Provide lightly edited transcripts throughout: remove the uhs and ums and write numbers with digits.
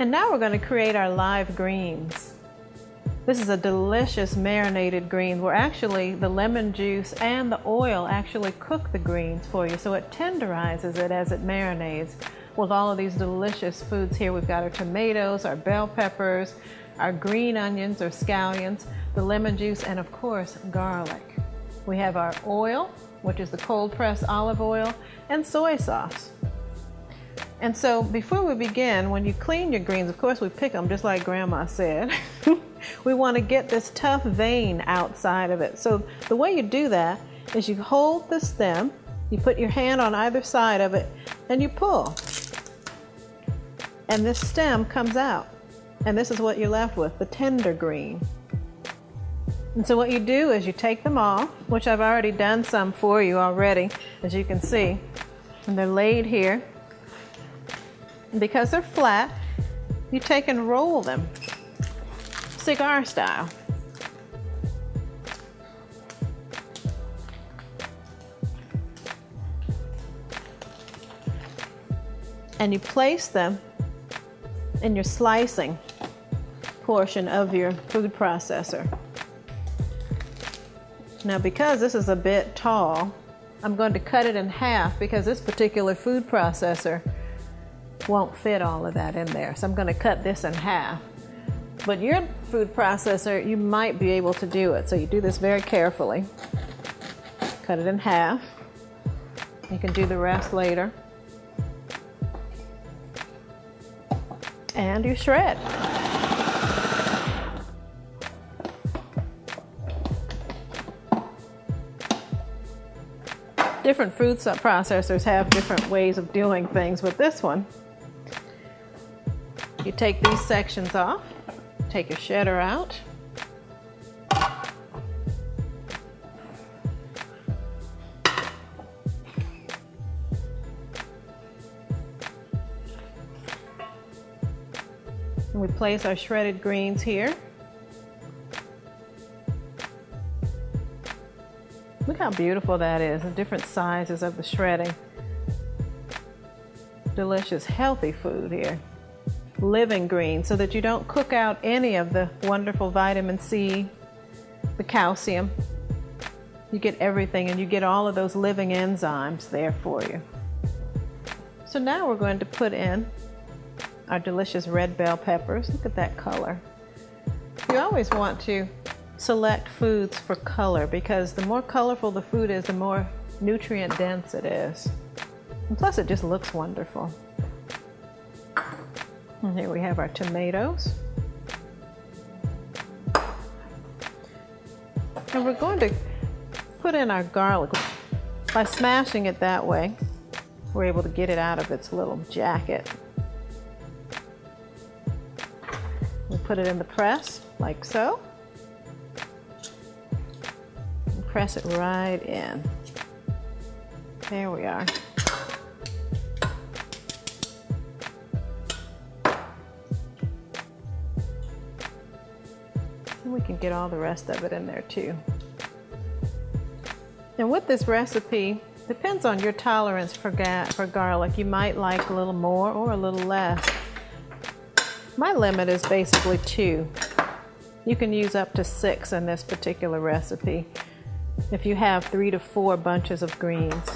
And now we're going to create our live greens. This is a delicious marinated green where actually the lemon juice and the oil actually cook the greens for you, so it tenderizes it as it marinates with all of these delicious foods here. We've got our tomatoes, our bell peppers, our green onions or scallions, the lemon juice, and of course garlic. We have our oil, which is the cold pressed olive oil, and soy sauce. And so before we begin, when you clean your greens, of course we pick them just like Grandma said. We want to get this tough vein outside of it. So the way you do that is you hold the stem, you put your hand on either side of it, and you pull. And this stem comes out. And this is what you're left with, the tender green. And so what you do is you take them off, which I've already done some for you already, as you can see. And they're laid here. And because they're flat, you take and roll them, cigar style. And you place them in your slicing portion of your food processor. Now because this is a bit tall, I'm going to cut it in half because this particular food processor won't fit all of that in there. So I'm going to cut this in half. But your food processor, you might be able to do it. So you do this very carefully. Cut it in half. You can do the rest later. And you shred. Different food processors have different ways of doing things, but this one, you take these sections off, take your shredder out, and we place our shredded greens here. Look how beautiful that is, the different sizes of the shredding. Delicious, healthy food here. Living greens, so that you don't cook out any of the wonderful vitamin C, the calcium. You get everything, and you get all of those living enzymes there for you. So now we're going to put in our delicious red bell peppers. Look at that color. You always want to select foods for color, because the more colorful the food is, the more nutrient dense it is. And plus it just looks wonderful. And here we have our tomatoes. And we're going to put in our garlic. By smashing it that way, we're able to get it out of its little jacket. We put it in the press, like so. Press it right in. There we are. And we can get all the rest of it in there too. And with this recipe, depends on your tolerance for garlic. You might like a little more or a little less. My limit is basically 2. You can use up to 6 in this particular recipe if you have 3 to 4 bunches of greens.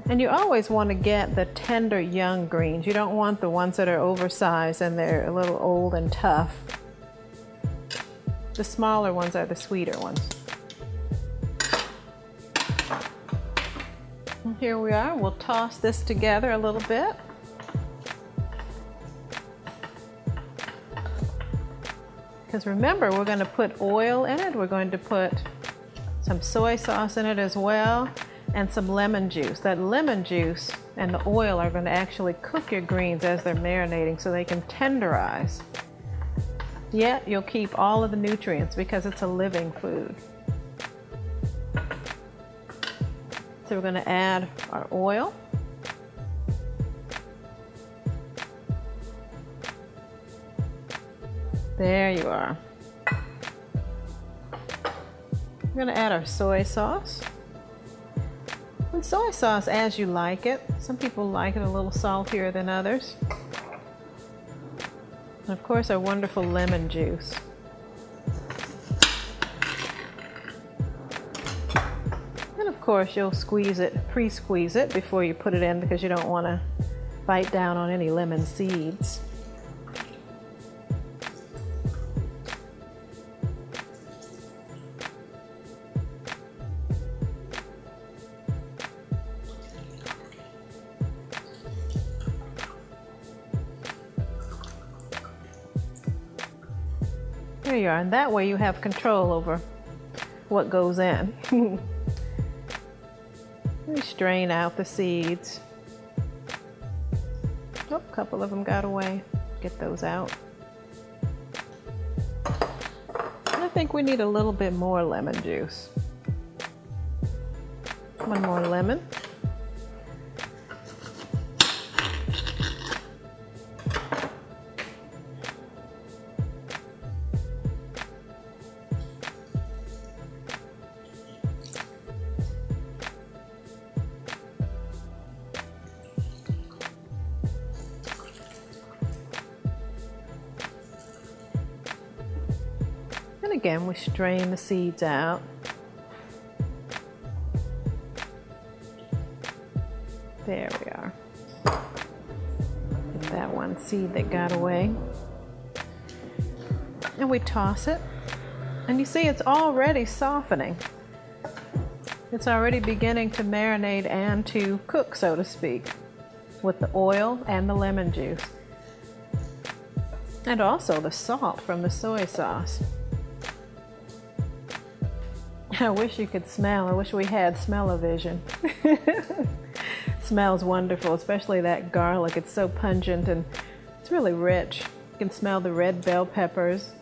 And you always want to get the tender young greens. You don't want the ones that are oversized and they're a little old and tough. The smaller ones are the sweeter ones. And here we are. We'll toss this together a little bit. Because remember, we're going to put oil in it. We're going to put some soy sauce in it as well, and some lemon juice. That lemon juice and the oil are going to actually cook your greens as they're marinating so they can tenderize. Yet you'll keep all of the nutrients because it's a living food. So we're going to add our oil. There you are. We're going to add our soy sauce. And soy sauce as you like it. Some people like it a little saltier than others. And of course, our wonderful lemon juice. And of course, you'll squeeze it, pre-squeeze it before you put it in because you don't want to bite down on any lemon seeds. There you are, and that way you have control over what goes in. Let me strain out the seeds. Oh, a couple of them got away. Get those out. And I think we need a little bit more lemon juice. One more lemon. And again, we strain the seeds out. There we are. Get that one seed that got away. And we toss it. And you see it's already softening. It's already beginning to marinate and to cook, so to speak, with the oil and the lemon juice. And also the salt from the soy sauce. I wish you could smell. I wish we had smell-o-vision. Smells wonderful, especially that garlic. It's so pungent and it's really rich. You can smell the red bell peppers.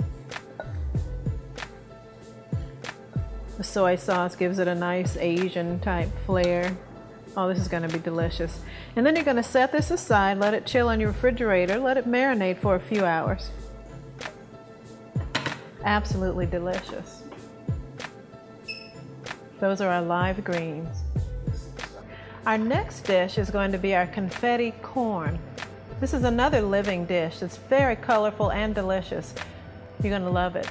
The soy sauce gives it a nice Asian type flair. Oh, this is going to be delicious. And then you're going to set this aside, let it chill in your refrigerator, let it marinate for a few hours. Absolutely delicious. Those are our live greens. Our next dish is going to be our confetti corn. This is another living dish. It's very colorful and delicious. You're going to love it.